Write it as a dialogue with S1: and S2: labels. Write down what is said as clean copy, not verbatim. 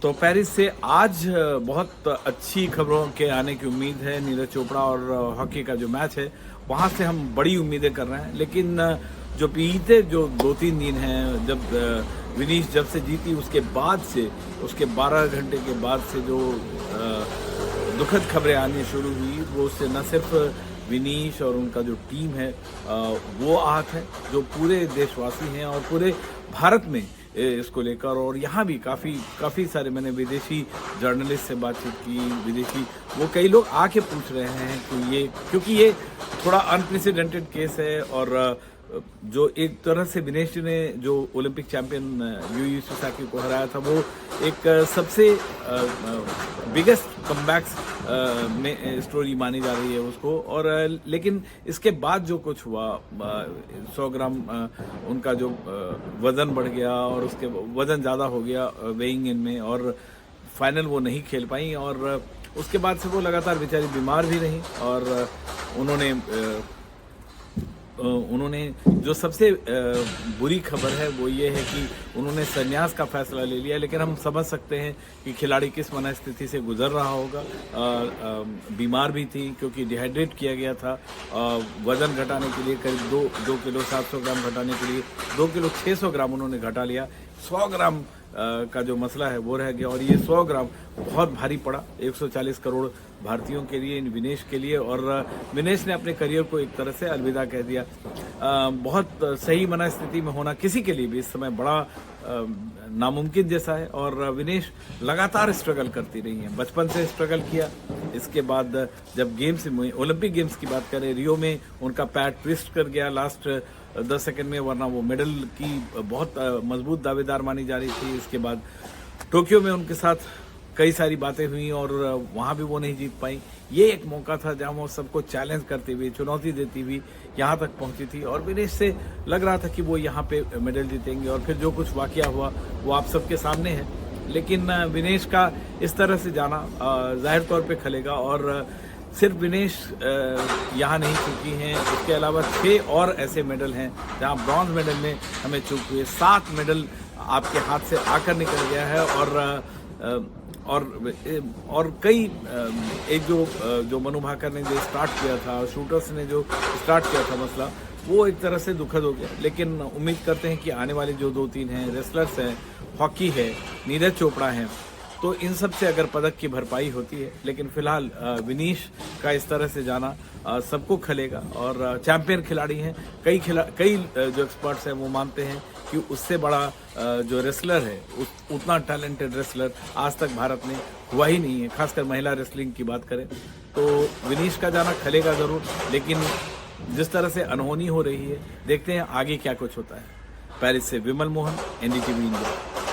S1: तो पेरिस से आज बहुत अच्छी खबरों के आने की उम्मीद है। नीरज चोपड़ा और हॉकी का जो मैच है वहाँ से हम बड़ी उम्मीदें कर रहे हैं। लेकिन जो बीते जो 2-3 दिन हैं, जब विनीश जब से जीती उसके बाद से, उसके 12 घंटे के बाद से जो दुखद खबरें आनी शुरू हुई, वो उससे न सिर्फ विनीश और उनका जो टीम है वो आहत है, जो पूरे देशवासी हैं और पूरे भारत में इसको लेकर, और यहाँ भी काफ़ी सारे मैंने विदेशी जर्नलिस्ट से बातचीत की, विदेशी वो कई लोग आके पूछ रहे हैं कि क्योंकि ये थोड़ा अनप्रेसिडेंटेड केस है। और जो एक तरह से विनेश ने जो ओलंपिक चैंपियन यूयू साकी को हराया था, वो एक सबसे बिगेस्ट कमबैक्स में स्टोरी मानी जा रही है उसको। और लेकिन इसके बाद जो कुछ हुआ, 100 ग्राम उनका जो वज़न बढ़ गया और उसके वज़न ज़्यादा हो गया वेइंग इन में, और फाइनल वो नहीं खेल पाई। और उसके बाद से वो लगातार बेचारी बीमार भी रही। और उन्होंने जो सबसे बुरी खबर है वो ये है कि उन्होंने संन्यास का फैसला ले लिया। लेकिन हम समझ सकते हैं कि खिलाड़ी किस मनस्थिति से गुजर रहा होगा। बीमार भी थी क्योंकि डिहाइड्रेट किया गया था। वज़न घटाने के लिए करीब 2 किलो 700 ग्राम घटाने के लिए 2 किलो 600 ग्राम उन्होंने घटा लिया। 100 ग्राम का जो मसला है वो रह गया, और ये 100 ग्राम बहुत भारी पड़ा 140 करोड़ भारतीयों के लिए, विनेश के लिए। और विनेश ने अपने करियर को एक तरह से अलविदा कह दिया। बहुत सही मनस्थिति में होना किसी के लिए भी इस समय बड़ा नामुमकिन जैसा है। और विनेश लगातार स्ट्रगल करती रही हैं, बचपन से स्ट्रगल किया। इसके बाद जब गेम्स में, ओलंपिक गेम्स की बात करें, रियो में उनका पैर ट्विस्ट कर गया लास्ट 10 सेकंड में, वरना वो मेडल की बहुत मजबूत दावेदार मानी जा रही थी। इसके बाद टोक्यो में उनके साथ कई सारी बातें हुई और वहाँ भी वो नहीं जीत पाई। ये एक मौका था जहाँ वो सबको चैलेंज करती हुई, चुनौती देती हुई यहाँ तक पहुँची थी। और विनेश से लग रहा था कि वो यहाँ पे मेडल जीतेंगे, और फिर जो कुछ वाकया हुआ वो आप सबके सामने है। लेकिन विनेश का इस तरह से जाना जाहिर तौर पे खलेगा। और सिर्फ विनेश यहाँ नहीं चुकी हैं, इसके अलावा 6 और ऐसे मेडल हैं जहाँ ब्रॉन्ज मेडल में हमें चूक हुई। 7 मेडल आपके हाथ से आकर निकल गया है। और कई एक जो मनु भाकर ने जो स्टार्ट किया था, शूटर्स ने जो स्टार्ट किया था मसला, वो एक तरह से दुखद हो गया। लेकिन उम्मीद करते हैं कि आने वाले जो 2-3 हैं, रेसलर्स हैं, हॉकी है, नीरज चोपड़ा हैं, तो इन सब से अगर पदक की भरपाई होती है। लेकिन फिलहाल विनीश का इस तरह से जाना सबको खलेगा। और चैंपियन खिलाड़ी हैं, कई जो एक्सपर्ट्स हैं वो मानते हैं कि उससे बड़ा जो रेसलर है, उतना टैलेंटेड रेसलर आज तक भारत में हुआ ही नहीं है। खासकर महिला रेसलिंग की बात करें तो विनीश का जाना खलेगा ज़रूर। लेकिन जिस तरह से अनहोनी हो रही है, देखते हैं आगे क्या कुछ होता है। पेरिस से विमल मोहन, NDTV इंडिया।